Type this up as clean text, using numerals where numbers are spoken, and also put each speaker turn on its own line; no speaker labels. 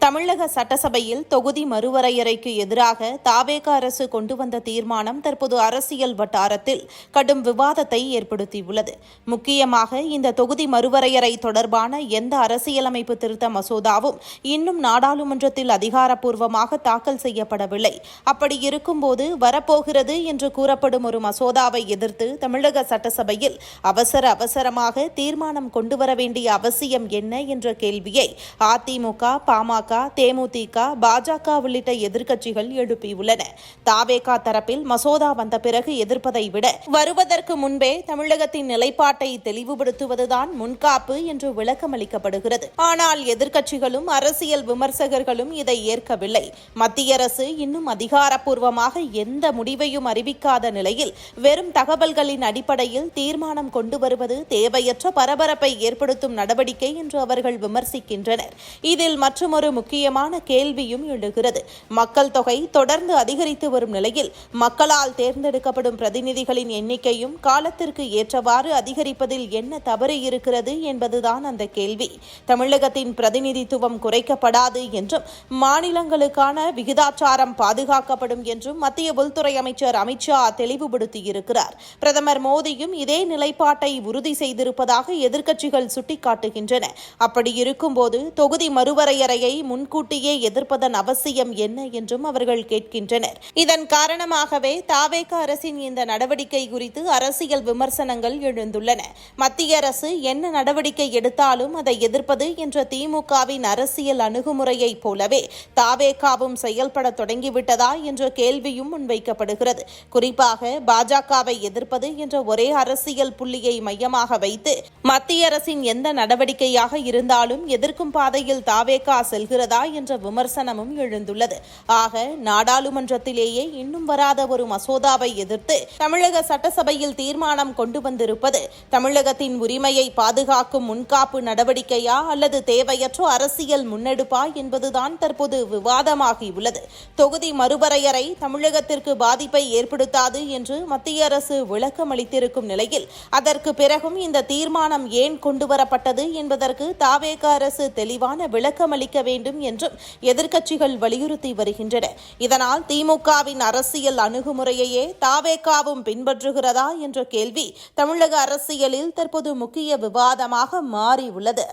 தமிழக சட்டசபையில் தொகுதி மறுவரையறைக்கு எதிராக தவேக அரசு கொண்டு வந்த தீர்மானம் தற்போது அரசியல் வட்டாரத்தில் கடும் விவாதத்தை ஏற்படுத்தியுள்ளது. முக்கியமாக இந்த தொகுதி மறுவரையறை தொடர்பான எந்த அரசியலமைப்பு திருத்த மசோதாவும் இன்னும் நாடாளுமன்றத்தில் அதிகாரப்பூர்வமாக தாக்கல் செய்யப்படவில்லை. அப்படி இருக்கும்போது வரப்போகிறது என்று கூறப்படும் ஒரு மசோதாவை எதிர்த்து தமிழக சட்டசபையில் அவசரமாக தீர்மானம் கொண்டுவர வேண்டிய அவசியம் என்ன என்ற கேள்வியை அதிமுக, பாமக, தேமுதிக, பாஜக உள்ளிட்ட எதிர்க்கட்சிகள் எழுப்பியுள்ளன. தவேக தரப்பில் மசோதா வந்த பிறகு எதிர்ப்பதை விட வருவதற்கு முன்பே தமிழகத்தின் நிலைப்பாட்டை தெளிவுபடுத்துவதுதான் முன்காப்பு என்று விளக்கம் அளிக்கப்படுகிறது. ஆனால் எதிர்க்கட்சிகளும் அரசியல் விமர்சகர்களும் இதை ஏற்கவில்லை. மத்திய அரசு இன்னும் அதிகாரப்பூர்வமாக எந்த முடிவையும் அறிவிக்காத நிலையில் வெறும் தகவல்களின் அடிப்படையில் தீர்மானம் கொண்டு வருவது தேவையற்ற பரபரப்பை ஏற்படுத்தும் நடவடிக்கை என்று அவர்கள் விமர்சிக்கின்றனர். இதில் மற்றொரு முக்கியமான கேள்வியும் எழுகிறது. மக்கள் தொகை தொடர்ந்து அதிகரித்து வரும் நிலையில் மக்களால் தேர்ந்தெடுக்கப்படும் பிரதிநிதிகளின் எண்ணிக்கையும் காலத்திற்கு ஏற்றவாறு அதிகரிப்பதில் என்ன தவறு இருக்கிறது என்பதுதான் அந்த கேள்வி. தமிழகத்தின் பிரதிநிதித்துவம் குறைக்கப்படாது என்றும் மாநிலங்களுக்கான விகிதாச்சாரம் பாதுகாக்கப்படும் என்றும் மத்திய உள்துறை அமைச்சர் அமித்ஷா தெளிவுபடுத்தியிருக்கிறார். பிரதமர் மோடியும் இதே நிலைப்பாட்டை உறுதி செய்திருப்பதாக எதிர்க்கட்சிகள் சுட்டிக்காட்டுகின்றன. அப்படி இருக்கும்போது தொகுதி மறுவரையறையை முன்கூட்டியே எதிர்ப்பதன் அவசியம் என்ன என்றும் அவர்கள் கேட்கின்றனர். இதன் காரணமாகவே தவேக அரசின் இந்த நடவடிக்கை குறித்து அரசியல் விமர்சனங்கள் எழுந்துள்ளன. மத்திய அரசு என்ன நடவடிக்கை எடுத்தாலும் அதை எதிர்ப்பது என்ற திமுகவின் அரசியல் அணுகுமுறையைப் போலவே தவேகவும் செயல்பட தொடங்கிவிட்டதா என்ற கேள்வியும் முன்வைக்கப்படுகிறது. குறிப்பாக பாஜகவை எதிர்ப்பது என்ற ஒரே அரசியல் புள்ளியை மையமாக வைத்து மத்திய அரசின் எந்த நடவடிக்கையாக இருந்தாலும் எதிர்க்கும் பாதையில் தவேக செல்கிறதா என்ற விமர்சனமும் எழுந்துள்ளது. ஆக நாடாளுமன்றத்திலேயே இன்னும் வராத ஒரு மசோதாவை எதிர்த்து தமிழக சட்டசபையில் தீர்மானம் கொண்டு வந்திருப்பது தமிழகத்தின் உரிமையை பாதுகாக்கும் முன்காப்பு நடவடிக்கையா அல்லது தேவையற்ற அரசியல் முன்னெடுப்பா என்பதுதான் தற்போது விவாதமாகியுள்ளது. தொகுதி மறுவரையறை தமிழகத்திற்கு பாதிப்பை ஏற்படுத்தாது என்று மத்திய அரசு விளக்கம் அளித்திருக்கும் நிலையில் அதற்கு பிறகும் இந்த தீர்மானம் ஏன் கொண்டுவரப்பட்டது என்பதற்கு தவேக அரசு தெளிவான விளக்கம் அளிக்க வேண்டும் என்றும் எதிர்க்கட்சிகள் வலியுறுத்தி வருகின்றன. இதனால் திமுகவின் அரசியல் அணுகுமுறையையே தவேகவும் பின்பற்றுகிறதா என்ற கேள்வி தமிழக அரசியலில் தற்போது முக்கிய விவாதமாக மாறியுள்ளது.